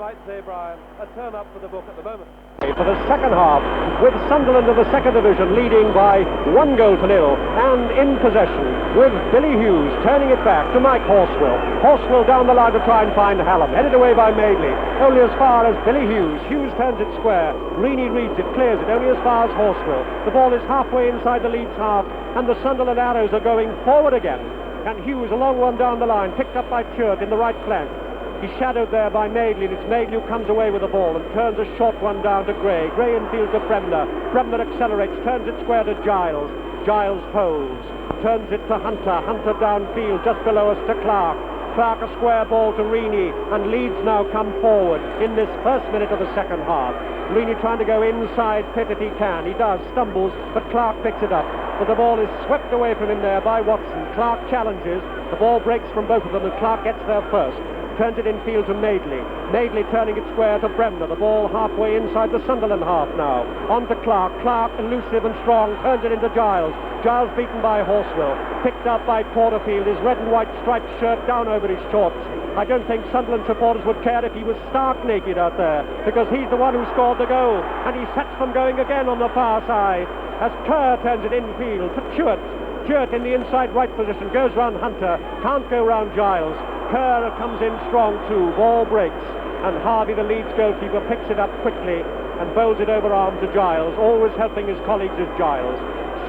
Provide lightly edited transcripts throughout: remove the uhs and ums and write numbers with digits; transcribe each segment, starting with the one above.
might say, Brian, a turn up for the book at the moment. For the second half, with Sunderland of the second division leading by 1-0 and in possession, with Billy Hughes turning it back to Mike Horswell. Horswell down the line to try and find Hallam, headed away by Madeley, only as far as Billy Hughes. Hughes turns it square, Reaney reads it, clears it, only as far as Horswell. The ball is halfway inside the Leeds half, and the Sunderland arrows are going forward again. And Hughes, a long one down the line, picked up by Churt in the right flank. He's shadowed there by Madeley, and it's Madeley who comes away with the ball and turns a short one down to Gray. Gray infield to Bremner. Bremner accelerates, turns it square to Giles. Giles holds, turns it to Hunter. Hunter downfield, just below us to Clark. Clark a square ball to Reaney, and Leeds now come forward in this first minute of the second half. Reaney trying to go inside Pitt if he can. He does, stumbles, but Clark picks it up. But the ball is swept away from him there by Watson. Clark challenges, the ball breaks from both of them, and Clark gets there first. Turns it infield to Madeley. Madeley turning it square to Bremner. The ball halfway inside the Sunderland half now. On to Clark. Clark, elusive and strong, turns it into Giles. Giles beaten by Horswell. Picked up by Porterfield. His red and white striped shirt down over his shorts. I don't think Sunderland supporters would care if he was stark naked out there, because he's the one who scored the goal. And he sets them going again on the far side as Kerr turns it infield to Churt. Churt in the inside right position. Goes round Hunter. Can't go round Giles. Kerr comes in strong too, ball breaks, and Harvey, the Leeds goalkeeper, picks it up quickly and bowls it over arm to Giles. Always helping his colleagues is Giles.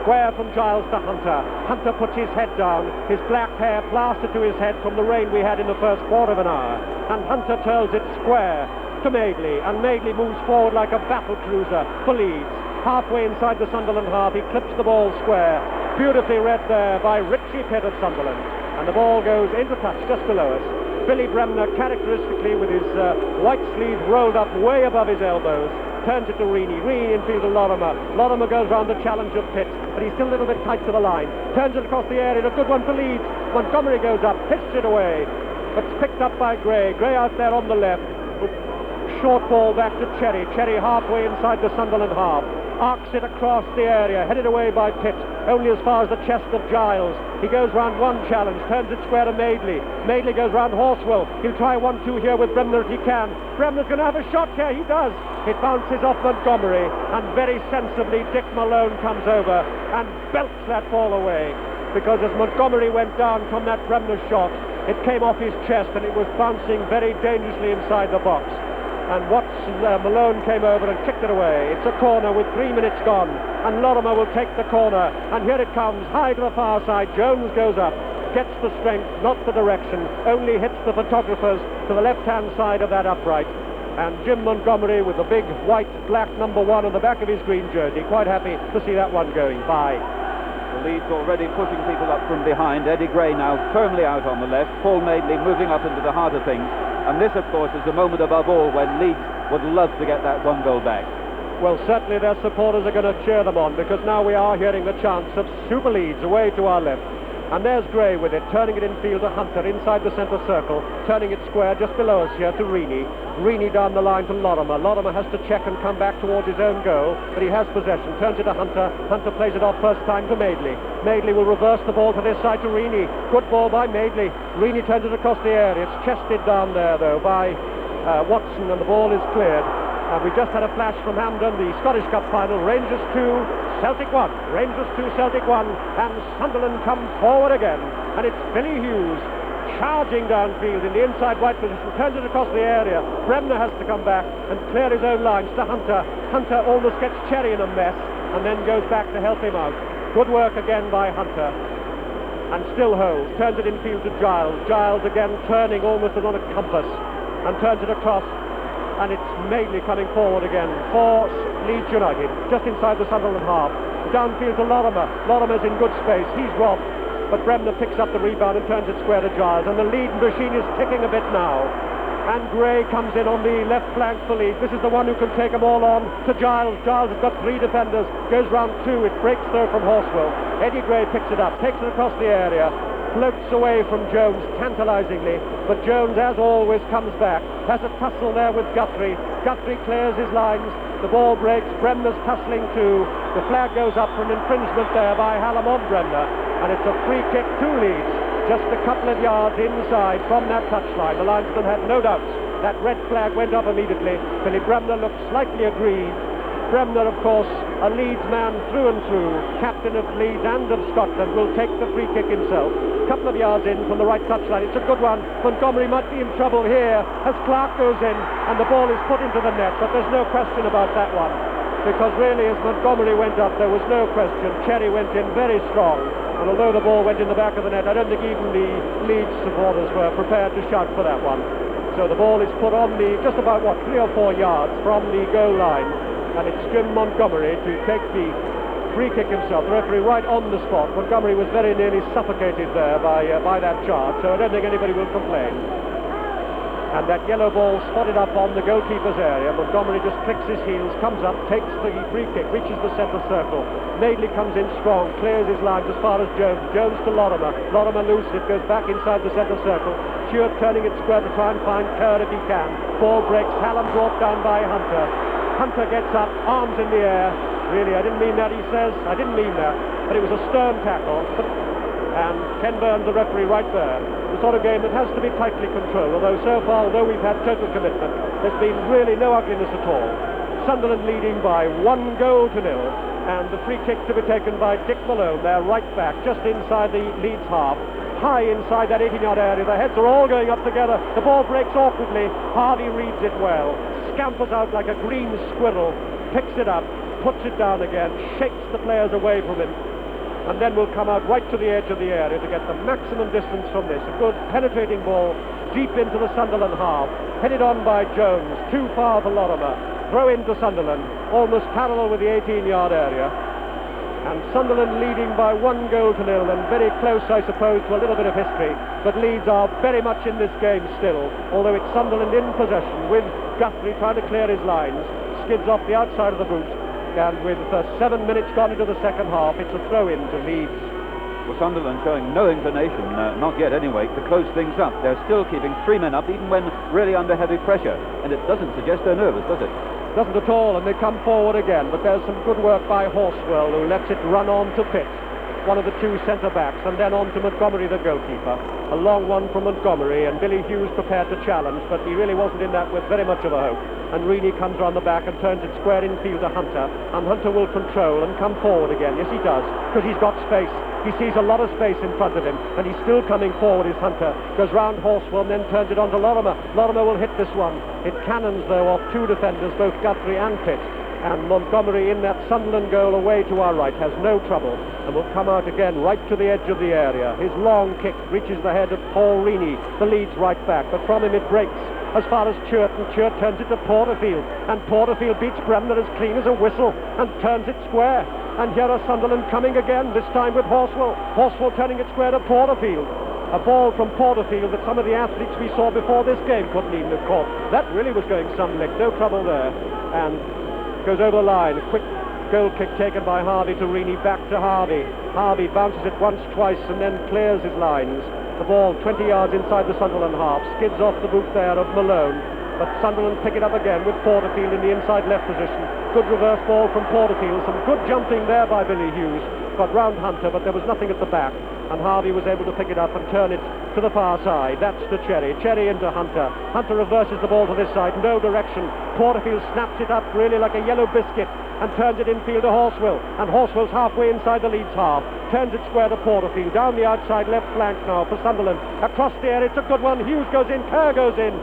Square from Giles to Hunter. Hunter puts his head down, his black hair plastered to his head from the rain we had in the first quarter of an hour. And Hunter turns it square to Madeley, and Madeley moves forward like a battle cruiser for Leeds. Halfway inside the Sunderland half, he clips the ball square. Beautifully read there by Richie Pitt of Sunderland. And the ball goes into touch just below us. Billy Bremner, characteristically with his white sleeve rolled up way above his elbows, turns it to Reaney. Reaney infield to Lorimer. Lorimer goes round the challenge of Pitt, but he's still a little bit tight to the line. Turns it across the area. A good one for Leeds. Montgomery goes up, pitched it away, but it's picked up by Gray. Gray out there on the left. Short ball back to Cherry. Cherry halfway inside the Sunderland half. Arcs it across the area, headed away by Pitt, only as far as the chest of Giles. He goes round one challenge, turns it square to Madeley. Madeley goes round Horswell. He'll try 1-2 here with Bremner if he can. Bremner's going to have a shot here. He does. It bounces off Montgomery, and very sensibly Dick Malone comes over and belts that ball away. Because as Montgomery went down from that Bremner shot, it came off his chest and it was bouncing very dangerously inside the box. And Malone came over and kicked it away. It's a corner with 3 minutes gone, and Lorimer will take the corner, and here it comes, high to the far side. Jones goes up, gets the strength, not the direction, only hits the photographers to the left-hand side of that upright. And Jim Montgomery with the big white black number 1 on the back of his green jersey, quite happy to see that one going by. The Leeds already pushing people up from behind. Eddie Gray now firmly out on the left. Paul Madeley moving up into the heart of things. And this, of course, is the moment above all when Leeds would love to get that 1 goal back. Well, certainly their supporters are going to cheer them on, because now we are hearing the chants of Super Leeds away to our left. And there's Gray with it, turning it infield to Hunter inside the centre circle, turning it square just below us here to Reaney. Reaney down the line to Lorimer. Lorimer has to check and come back towards his own goal, but he has possession. Turns it to Hunter. Hunter plays it off first time to Madeley. Madeley will reverse the ball to this side to Reaney. Good ball by Madeley. Reaney turns it across the area. It's chested down there, though, by Watson, and the ball is cleared. And we just had a flash from Hampden, the Scottish Cup final. Rangers 2, Celtic 1. Rangers 2, Celtic 1. And Sunderland come forward again. And it's Billy Hughes charging downfield in the inside right position. Turns it across the area. Bremner has to come back and clear his own lines to Hunter. Hunter almost gets Cherry in a mess and then goes back to help him out. Good work again by Hunter. And still holds. Turns it infield to Giles. Giles again turning almost on a compass. And turns it across. And it's Madeley coming forward again for Leeds United, just inside the Sunderland half. Downfield to Lorimer. Lorimer's in good space. He's robbed. But Bremner picks up the rebound and turns it square to Giles. And the lead machine is ticking a bit now. And Gray comes in on the left flank for Leeds. This is the one who can take them all on to Giles. Giles has got 3 defenders. Goes round 2. It breaks through from Horswell. Eddie Gray picks it up, takes it across the area. Floats away from Jones tantalizingly, but Jones, as always, comes back. Has a tussle there with Guthrie. Guthrie clears his lines. The ball breaks. Bremner's tussling too. The flag goes up for an infringement there by Hallam on Bremner, and it's a free kick to Leeds. just a couple of yards inside from that touchline. The linesman had no doubts. That red flag went up immediately. Billy Bremner looked slightly aggrieved. Bremner, of course, a Leeds man through and through, captain of Leeds and of Scotland, will take the free kick himself. A couple of yards in from the right touchline. It's a good one. Montgomery might be in trouble here as Clark goes in and the ball is put into the net, but there's no question about that one. Because really, as Montgomery went up, there was no question. Cherry went in very strong. And although the ball went in the back of the net, I don't think even the Leeds supporters were prepared to shout for that one. So the ball is put on the, just about, 3 or 4 yards from the goal line. And it's Jim Montgomery to take the free kick himself. The referee right on the spot. Montgomery was very nearly suffocated there by that charge, so I don't think anybody will complain. And that yellow ball spotted up on the goalkeeper's area. Montgomery just clicks his heels, comes up, takes the free kick, reaches the centre circle. Madeley comes in strong, clears his lines as far as Jones. Jones to Lorimer. Lorimer loose, it goes back inside the centre circle. Stewart turning it square to try and find Kerr if he can. Ball breaks, Hallam brought down by Hunter. Hunter gets up, arms in the air. Really, I didn't mean that, he says. I didn't mean that. But it was a stern tackle. And Ken Burns, the referee, right there. The sort of game that has to be tightly controlled. Although so far, although we've had total commitment, there's been really no ugliness at all. Sunderland leading by 1-0. And the free kick to be taken by Dick Malone, their right back, just inside the Leeds half. High inside that 18-yard area. The heads are all going up together. The ball breaks awkwardly. Harvey reads it well. Scampers out like a green squirrel, picks it up, puts it down again, shakes the players away from him, and then will come out right to the edge of the area to get the maximum distance from this. A good penetrating ball deep into the Sunderland half, headed on by Jones, too far for Lorimer. Throw into Sunderland, almost parallel with the 18-yard area. And Sunderland leading by 1-0, and very close, I suppose, to a little bit of history. But Leeds are very much in this game still, although it's Sunderland in possession, with Guthrie trying to clear his lines. Skids off the outside of the boot, and with 7 minutes gone into the second half, it's a throw-in to Leeds. Well, Sunderland showing no inclination, not yet anyway, to close things up. They're still keeping 3 men up, even when really under heavy pressure. And it doesn't suggest they're nervous, does it? Doesn't at all, and they come forward again, but there's some good work by Horswell, who lets it run on to Pitt, one of the two centre-backs, and then on to Montgomery, the goalkeeper. A long one from Montgomery, and Billy Hughes prepared to challenge, but he really wasn't in that with very much of a hope. And Reaney comes around the back and turns it square infield to Hunter, and Hunter will control and come forward again. Yes, he does, because he's got space. He sees a lot of space in front of him, and he's still coming forward, is Hunter. Goes round Horswell and then turns it on to Lorimer. Lorimer will hit this one. It cannons, though, off two defenders, both Guthrie and Pitt. And Montgomery, in that Sunderland goal away to our right, has no trouble and will come out again right to the edge of the area. His long kick reaches the head of Paul Reaney, the Leeds right back, but from him it breaks as far as Churt, and Churt turns it to Porterfield, and Porterfield beats Bremner as clean as a whistle and turns it square. And here are Sunderland coming again, this time with Horswell. Horswell turning it square to Porterfield. A ball from Porterfield that some of the athletes we saw before this game couldn't even have caught. That really was going some lick, no trouble there. And goes over the line, a quick goal kick taken by Harvey to Reaney, back to Harvey. Harvey bounces it once, twice, and then clears his lines. The ball 20 yards inside the Sunderland half, skids off the boot there of Malone, but Sunderland pick it up again with Porterfield in the inside left position. Good reverse ball from Porterfield, some good jumping there by Billy Hughes. Got round Hunter, but there was nothing at the back, and Harvey was able to pick it up and turn it to the far side. That's to Cherry. Cherry into Hunter. Hunter reverses the ball to this side, no direction. Porterfield snaps it up really like a yellow biscuit and turns it infield to Horswell, and Horswell's halfway inside the Leeds half. Turns it square to Porterfield, down the outside left flank now for Sunderland. Across the air, it's a good one. Hughes goes in, Kerr goes in.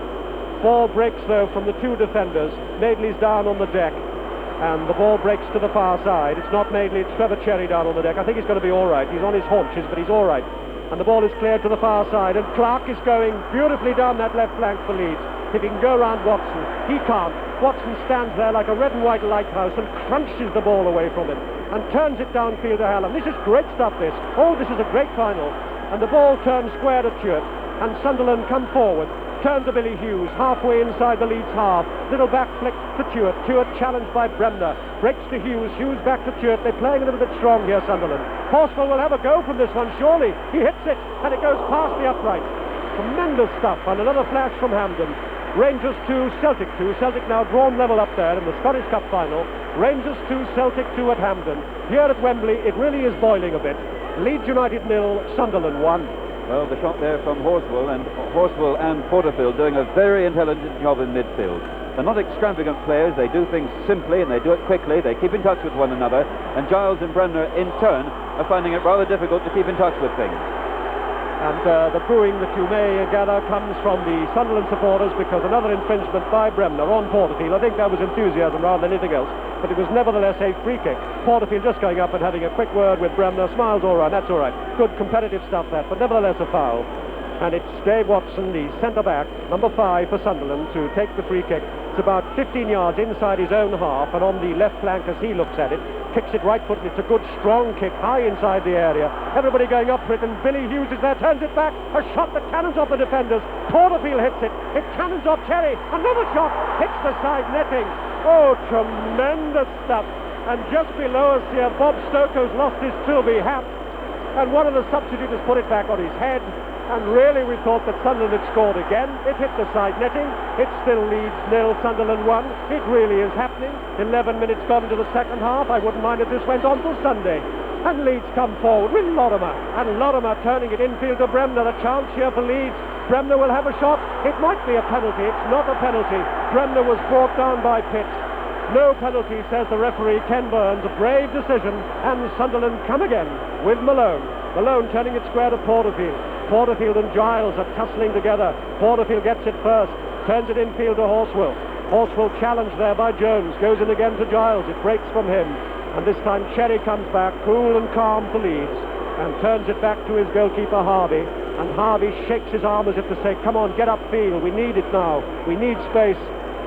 Ball breaks though from the two defenders. Madeley's down on the deck, and the ball breaks to the far side. It's not Madeley, it's Trevor Cherry down on the deck. I think he's going to be all right. He's on his haunches, but he's all right. And the ball is cleared to the far side, and Clark is going beautifully down that left flank for Leeds. If he can go round Watson, he can't. Watson stands there like a red and white lighthouse and crunches the ball away from him and turns it downfield to Hallam. This is great stuff, this. Oh, this is a great final. And the ball turns square to Churt, and Sunderland come forward. Turn to Billy Hughes, halfway inside the Leeds half. Little back flick to Churt. Churt challenged by Bremner. Breaks to Hughes. Hughes back to Churt. They're playing a little bit strong here, Sunderland. Horswell will have a go from this one, surely. He hits it, and it goes past the upright. Tremendous stuff, and another flash from Hampden. Rangers 2, Celtic 2. Celtic now drawn level up there in the Scottish Cup final. Rangers 2, Celtic 2 at Hampden. Here at Wembley, it really is boiling a bit. Leeds United 0, Sunderland 1. Well, the shot there from Horswell and Porterfield doing a very intelligent job in midfield. They're not extravagant players. They do things simply and they do it quickly. They keep in touch with one another. And Giles and Bremner, in turn, are finding it rather difficult to keep in touch with things. And the booing that you may gather comes from the Sunderland supporters because another infringement by Bremner on Porterfield. I think that was enthusiasm rather than anything else, but it was nevertheless a free kick. Porterfield just going up and having a quick word with Bremner, smiles all right, that's all right. Good competitive stuff that, but nevertheless a foul. And it's Dave Watson, the centre-back, number 5 for Sunderland, to take the free kick. It's about 15 yards inside his own half, and on the left flank as he looks at it, kicks it right foot, and it's a good strong kick high inside the area. Everybody going up for it, and Billy Hughes is there, turns it back, a shot that cannons off the defenders. Porterfield hits it, it cannons off Cherry, another shot, hits the side netting. Oh, tremendous stuff. And just below us here, Bob Stokoe's lost his Trilby hat, and one of the substitutes put it back on his head. And really we thought that Sunderland had scored again. It hit the side netting. It still leads 0, Sunderland 1. It really is happening. 11 minutes gone into the second half. I wouldn't mind if this went on till Sunday. And Leeds come forward with Lorimer. And Lorimer turning it infield to Bremner. A chance here for Leeds. Bremner will have a shot. It might be a penalty. It's not a penalty. Bremner was brought down by Pitt. No penalty, says the referee, Ken Burns. A brave decision. And Sunderland come again with Malone. Malone turning it square to Porterfield. Porterfield and Giles are tussling together. Porterfield gets it first, turns it infield to Horswell. Horswell challenged there by Jones, goes in again to Giles, it breaks from him. And this time Cherry comes back, cool and calm for Leeds, and turns it back to his goalkeeper Harvey. And Harvey shakes his arm as if to say, come on, get upfield, we need it now. We need space,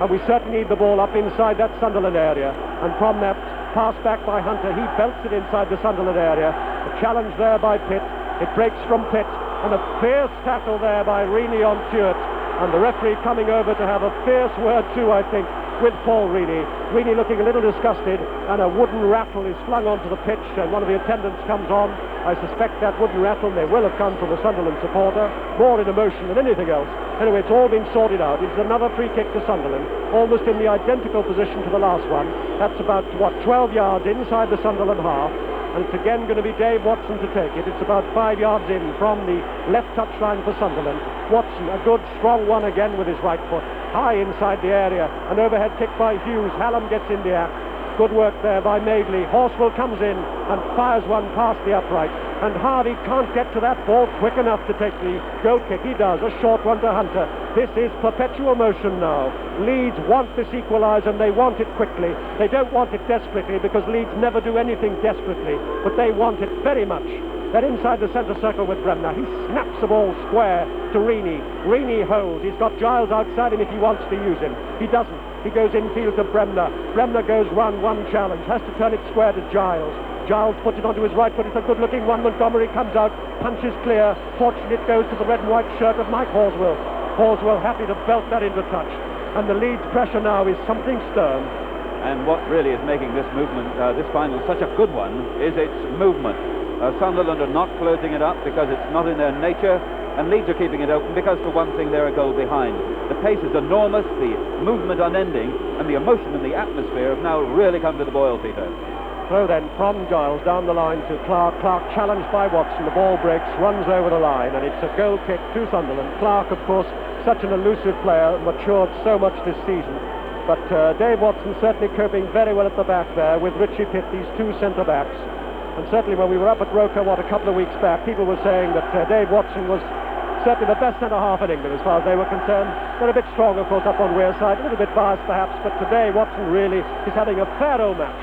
and we certainly need the ball up inside that Sunderland area. And from that pass back by Hunter, he belts it inside the Sunderland area. A challenge there by Pitt, it breaks from Pitt. And a fierce tackle there by Reaney on Stewart. And the referee coming over to have a fierce word too, I think, with Paul Reaney. Reaney looking a little disgusted, and a wooden rattle is flung onto the pitch, and one of the attendants comes on. I suspect that wooden rattle may well have come from a Sunderland supporter, more in emotion than anything else. Anyway, it's all been sorted out. It's another free kick to Sunderland, almost in the identical position to the last one. That's about, 12 yards inside the Sunderland half. And it's again going to be Dave Watson to take it. It's about 5 yards in from the left touchline for Sunderland. Watson, a good strong one again with his right foot, high inside the area. An overhead kick by Hughes. Hallam gets in the act. Good work there by Madeley. Horswell comes in and fires one past the upright. And Harvey can't get to that ball quick enough to take the goal kick. He does, a short one to Hunter. This is perpetual motion now. Leeds want this equaliser and they want it quickly. They don't want it desperately because Leeds never do anything desperately, but they want it very much. They're inside the centre circle with Bremner. He snaps the ball square to Reaney. Reaney holds. He's got Giles outside him if he wants to use him. He doesn't. He goes infield to Bremner. Bremner goes one challenge. Has to turn it square to Giles. Giles puts it onto his right foot. It's a good-looking one. Montgomery comes out, punches clear. Fortunately, it goes to the red and white shirt of Mike Horswell. Horswell happy to belt that into touch. And the Leeds pressure now is something stern. And what really is making this movement, this final, such a good one, is its movement. Sunderland are not closing it up because it's not in their nature, and Leeds are keeping it open because, for one thing, they're a goal behind. The pace is enormous, the movement unending, and the emotion and the atmosphere have now really come to the boil, Peter. So then, from Giles down the line to Clark. Clark challenged by Watson. The ball breaks, runs over the line, and it's a goal kick to Sunderland. Clark, of course, such an elusive player, matured so much this season. But Dave Watson certainly coping very well at the back there with Richie Pitt, these two centre-backs. And certainly when we were up at Roker, a couple of weeks back, people were saying that Dave Watson was certainly the best centre-half in England as far as they were concerned. They're a bit strong, of course, up on Wearside, a little bit biased perhaps, but today Watson really is having a fair old match.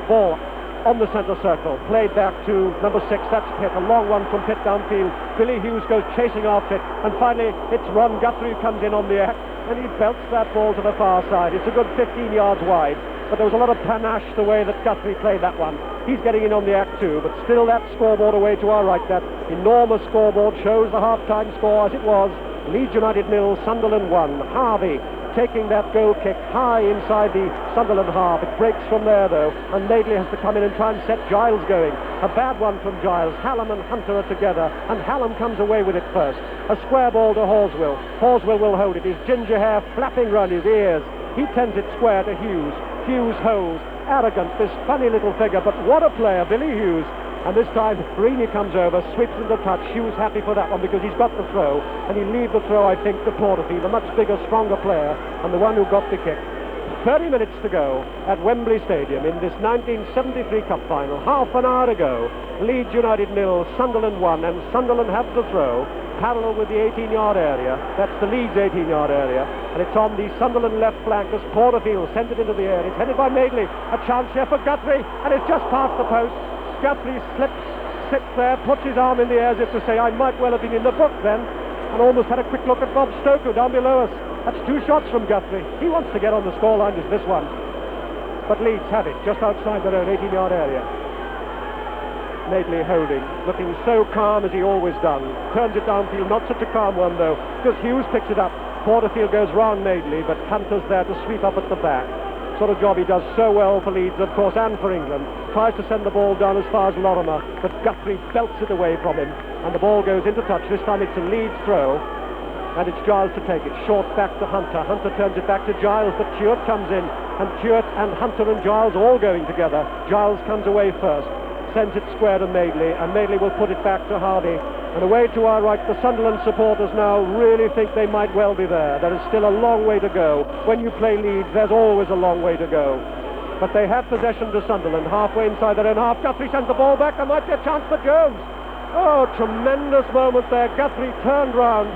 Ball on the centre circle, played back to number 6, that's Pitt, a long one from Pitt downfield. Billy Hughes goes chasing after it, and finally it's Ron Guthrie who comes in on the act, and he belts that ball to the far side. It's a good 15 yards wide, but there was a lot of panache the way that Guthrie played that one. He's getting in on the act too, but still that scoreboard away to our right, that enormous scoreboard shows the half-time score as it was. Leeds United 0, Sunderland 1. Harvey taking that goal kick high inside the Sunderland half. It breaks from there though, and Madeley has to come in and try and set Giles going. A bad one from Giles. Hallam and Hunter are together, and Hallam comes away with it first. A square ball to Horswell. Horswell will hold it, his ginger hair flapping round his ears. He tends it square to Hughes. Hughes holds. Arrogant, this funny little figure, but what a player, Billy Hughes. And this time, Rini comes over, sweeps into touch. Hughes happy for that one because he's got the throw, and he leaves the throw, I think, to Porterfield, a much bigger, stronger player, and the one who got the kick. 30 minutes to go at Wembley Stadium in this 1973 Cup final. Half an hour ago, Leeds United 0, Sunderland 1, and Sunderland have the throw, parallel with the 18-yard area. That's the Leeds 18-yard area, and it's on the Sunderland left flank as Porterfield sent it into the air. It's headed by Madeley. A chance here for Guthrie, and it's just past the post. Guthrie sits there, puts his arm in the air as if to say, I might well have been in the book then, and almost had a quick look at Bob Stoker down below us. That's 2 shots from Guthrie. He wants to get on the scoreline as this one. But Leeds have it just outside their own 18-yard area. Madeley holding, looking so calm as he always done. Turns it downfield, not such a calm one though, because Hughes picks it up. Porterfield goes round Madeley, but Hunter's there to sweep up at the back. Sort of job he does so well for Leeds, of course, and for England. Tries to send the ball down as far as Lorimer, but Guthrie belts it away from him, and the ball goes into touch. This time it's a Leeds throw, and it's Giles to take it. Short back to Hunter. Hunter turns it back to Giles, but Tuart comes in, and Tuart and Hunter and Giles all going together. Giles comes away first, sends it square to Madeley, and Madeley will put it back to Hardy. And away to our right, the Sunderland supporters now really think they might well be there. There is still a long way to go. When you play Leeds, there's always a long way to go. But they have possession to Sunderland, halfway inside their own half. Guthrie sends the ball back. There might be a chance for Jones. Oh, tremendous moment there. Guthrie turned round,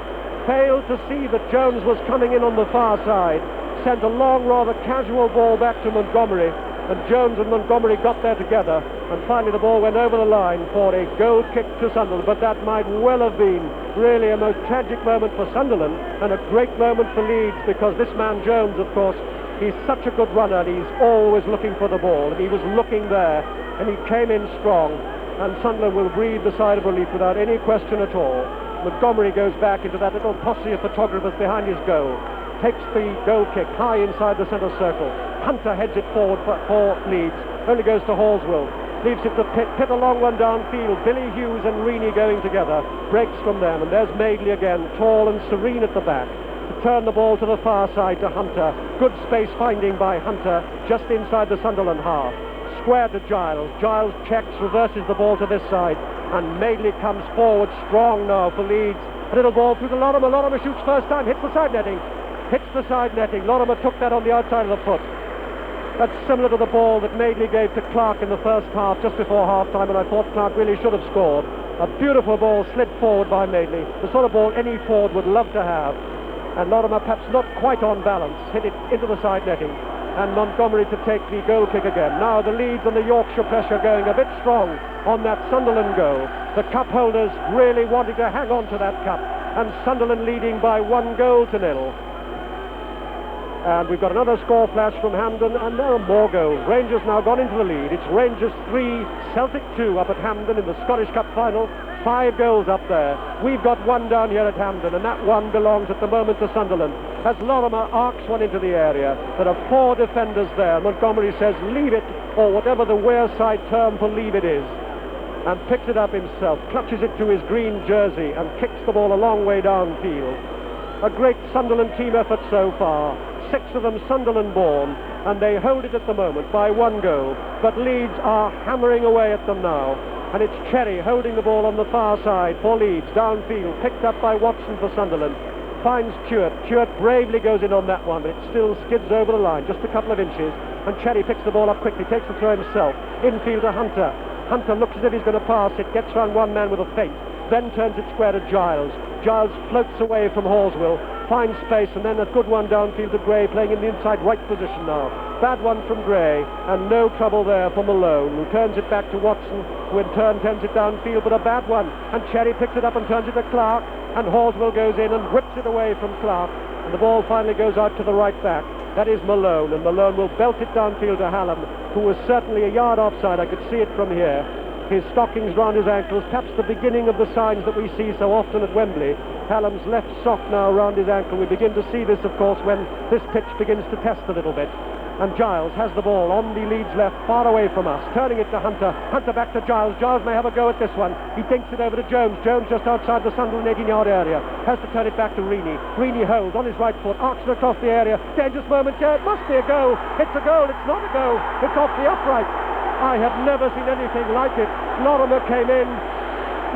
failed to see that Jones was coming in on the far side, sent a long, rather casual ball back to Montgomery, and Jones and Montgomery got there together, and finally the ball went over the line for a goal kick to Sunderland. But that might well have been really a most tragic moment for Sunderland and a great moment for Leeds, because this man Jones, of course, he's such a good runner and he's always looking for the ball, and he was looking there and he came in strong, and Sunderland will breathe the sigh of relief without any question at all. Montgomery goes back into that little posse of photographers behind his goal, takes the goal kick high inside the centre circle. Hunter heads it forward for Leeds, only goes to Hallswell, leaves it to Pitt a long one downfield. Billy Hughes and Rini going together, breaks from them, and there's Madeley again, tall and serene at the back, to turn the ball to the far side to Hunter. Good space finding by Hunter just inside the Sunderland half. Square to Giles. Giles checks, reverses the ball to this side, and Madeley comes forward strong now for Leeds. A little ball through to Lorimer. Lorimer shoots first time, hits the side netting. Lorimer took that on the outside of the foot. That's similar to the ball that Madeley gave to Clark in the first half, just before half-time, and I thought Clark really should have scored. A beautiful ball slid forward by Madeley, the sort of ball any forward would love to have. And Lorimer, perhaps not quite on balance, hit it into the side netting. And Montgomery to take the goal kick again. Now the Leeds and the Yorkshire pressure going a bit strong on that Sunderland goal. The cup holders really wanting to hang on to that cup, and Sunderland leading by 1-0. And we've got another score flash from Hampden, and there are more goals. Rangers now gone into the lead. It's Rangers 3, Celtic 2 up at Hampden in the Scottish Cup final. 5 goals up there. We've got 1 down here at Hampden, and that 1 belongs at the moment to Sunderland. As Lorimer arcs one into the area, there are 4 defenders there. Montgomery says, leave it, or whatever the Wearside term for leave it is, and picks it up himself, clutches it to his green jersey, and kicks the ball a long way downfield. A great Sunderland team effort so far. 6 of them Sunderland born, and they hold it at the moment by 1 goal. But Leeds are hammering away at them now, and it's Cherry holding the ball on the far side for Leeds, downfield, picked up by Watson for Sunderland. Finds Tuart. Tuart bravely goes in on that one, but it still skids over the line, just a couple of inches, and Cherry picks the ball up quickly, takes the throw himself. Infield to Hunter. Hunter looks as if he's going to pass it, gets round one man with a feint, then turns it square to Giles. Giles floats away from Hallswell, finds space, and then a good one downfield to Gray, playing in the inside right position now. Bad one from Gray, and no trouble there for Malone, who turns it back to Watson, who in turn turns it downfield, but a bad one. And Cherry picks it up and turns it to Clark, and Hallswell goes in and whips it away from Clark, and the ball finally goes out to the right back. That is Malone, and Malone will belt it downfield to Hallam, who was certainly a yard offside. I could see it from here. His stockings round his ankles, perhaps the beginning of the signs that we see so often at Wembley. Hallam's left sock now round his ankle. We begin to see this, of course, when this pitch begins to test a little bit. And Giles has the ball on the Leeds left, far away from us, turning it to Hunter. Hunter back to Giles. Giles may have a go at this one. He dinks it over to Jones. Jones just outside the Sunderland 18-yard area. Has to turn it back to Rini. Rini holds on his right foot, arcs it across the area. Dangerous moment here. It must be a goal. It's a goal. It's not a goal. It's off the upright. I have never seen anything like it. Lorimer came in.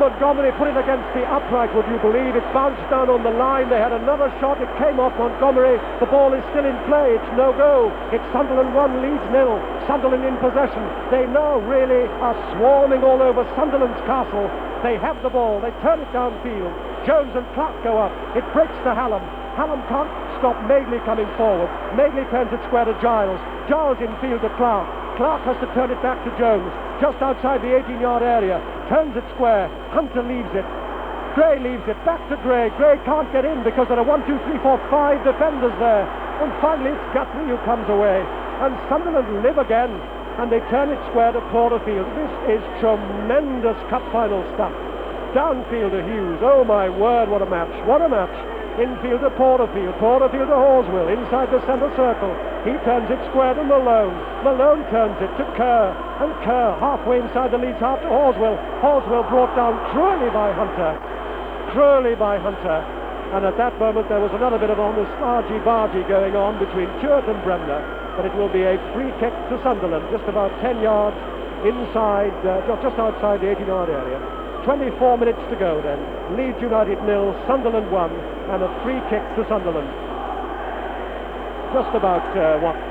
Montgomery put it against the upright, would you believe? It bounced down on the line. They had another shot. It came off Montgomery. The ball is still in play. It's no go. It's Sunderland 1, Leeds 0. Sunderland in possession. They now really are swarming all over Sunderland's castle. They have the ball. They turn it downfield. Jones and Clark go up. It breaks to Hallam. Hallam can't stop Madeley coming forward. Madeley turns it square to Giles. Giles infield to Clark. Clark has to turn it back to Jones, just outside the 18-yard area. Turns it square. Hunter leaves it. Gray leaves it. Back to Gray. Gray can't get in because there are 1, 2, 3, 4, 5 defenders there. And finally it's Guthrie who comes away. And Sunderland live again. And they turn it square to Porterfield. This is tremendous cup final stuff. Downfield to Hughes. Oh my word, what a match. What a match. Infield to Porterfield. Porterfield to Horswell. Inside the centre circle. He turns it square to Malone. Malone turns it to Kerr. And Kerr halfway inside the Leeds half to Horswell. Horswell brought down cruelly by Hunter. Cruelly by Hunter. And at that moment there was another bit of almost argy-bargy going on between Church and Bremner. But it will be a free kick to Sunderland, just about 10 yards inside, just outside the 18-yard area. 24 minutes to go then. Leeds United 0, Sunderland 1, and a free kick to Sunderland. Just about,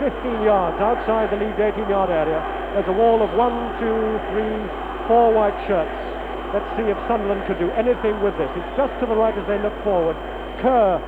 15 yards outside the Leeds 18-yard area. There's a wall of 1, 2, 3, 4 white shirts. Let's see if Sunderland can do anything with this. It's just to the right as they look forward. Kerr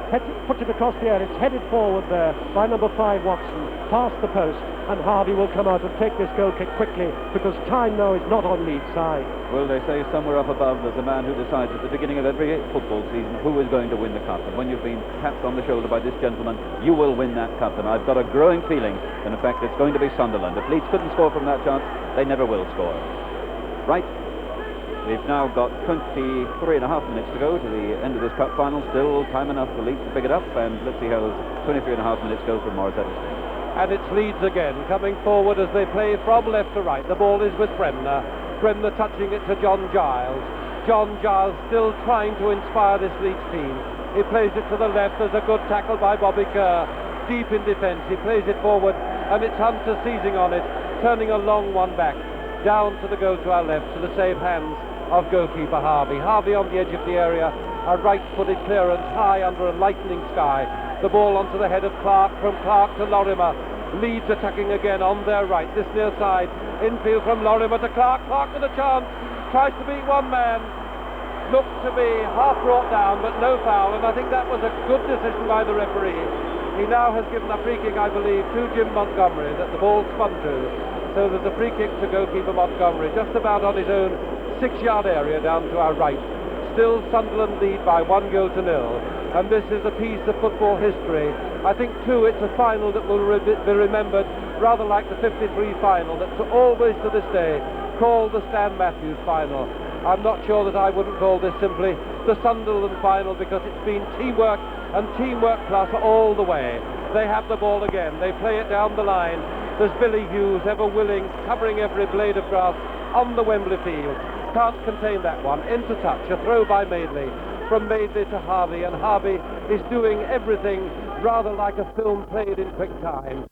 puts it across the air. It's headed forward there by number 5 Watson, past the post, and Harvey will come out and take this goal kick quickly because time now is not on Leeds' side. Well, they say somewhere up above there's a man who decides at the beginning of every football season who is going to win the cup, and when you've been tapped on the shoulder by this gentleman, you will win that cup. And I've got a growing feeling in the fact it's going to be Sunderland. If Leeds couldn't score from that chance, they never will score. Right. We've now got 23.5 minutes to go to the end of this cup final. Still time enough for Leeds to pick it up, and let's see how those 23.5 minutes go from Morris Eddiston. And it's Leeds again, coming forward as they play from left to right. The ball is with Bremner. Bremner touching it to John Giles. John Giles still trying to inspire this Leeds team. He plays it to the left. There's a good tackle by Bobby Kerr. Deep in defence. He plays it forward, and it's Hunter seizing on it, turning a long one back. Down to the goal to our left, to the safe hands of goalkeeper Harvey. Harvey on the edge of the area, a right-footed clearance high under a lightning sky. The ball onto the head of Clark, from Clark to Lorimer. Leeds attacking again on their right, this near side. Infield from Lorimer to Clark. Clark with a chance, tries to beat one man. Looked to be half brought down, but no foul, and I think that was a good decision by the referee. He now has given a free kick, I believe, to Jim Montgomery that the ball spun to. So there's a free kick to goalkeeper Montgomery, just about on his own 6-yard area down to our right. Still Sunderland lead by 1-0. And this is a piece of football history. I think too it's a final that will be remembered rather like the 53 final that's always to this day called the Stan Matthews final. I'm not sure that I wouldn't call this simply the Sunderland final because it's been teamwork and teamwork plus all the way. They have the ball again. They play it down the line. There's Billy Hughes, ever willing, covering every blade of grass on the Wembley field. Can't contain that one. Into touch, a throw by Madeley. From Madeley to Harvey, and Harvey is doing everything rather like a film played in quick time.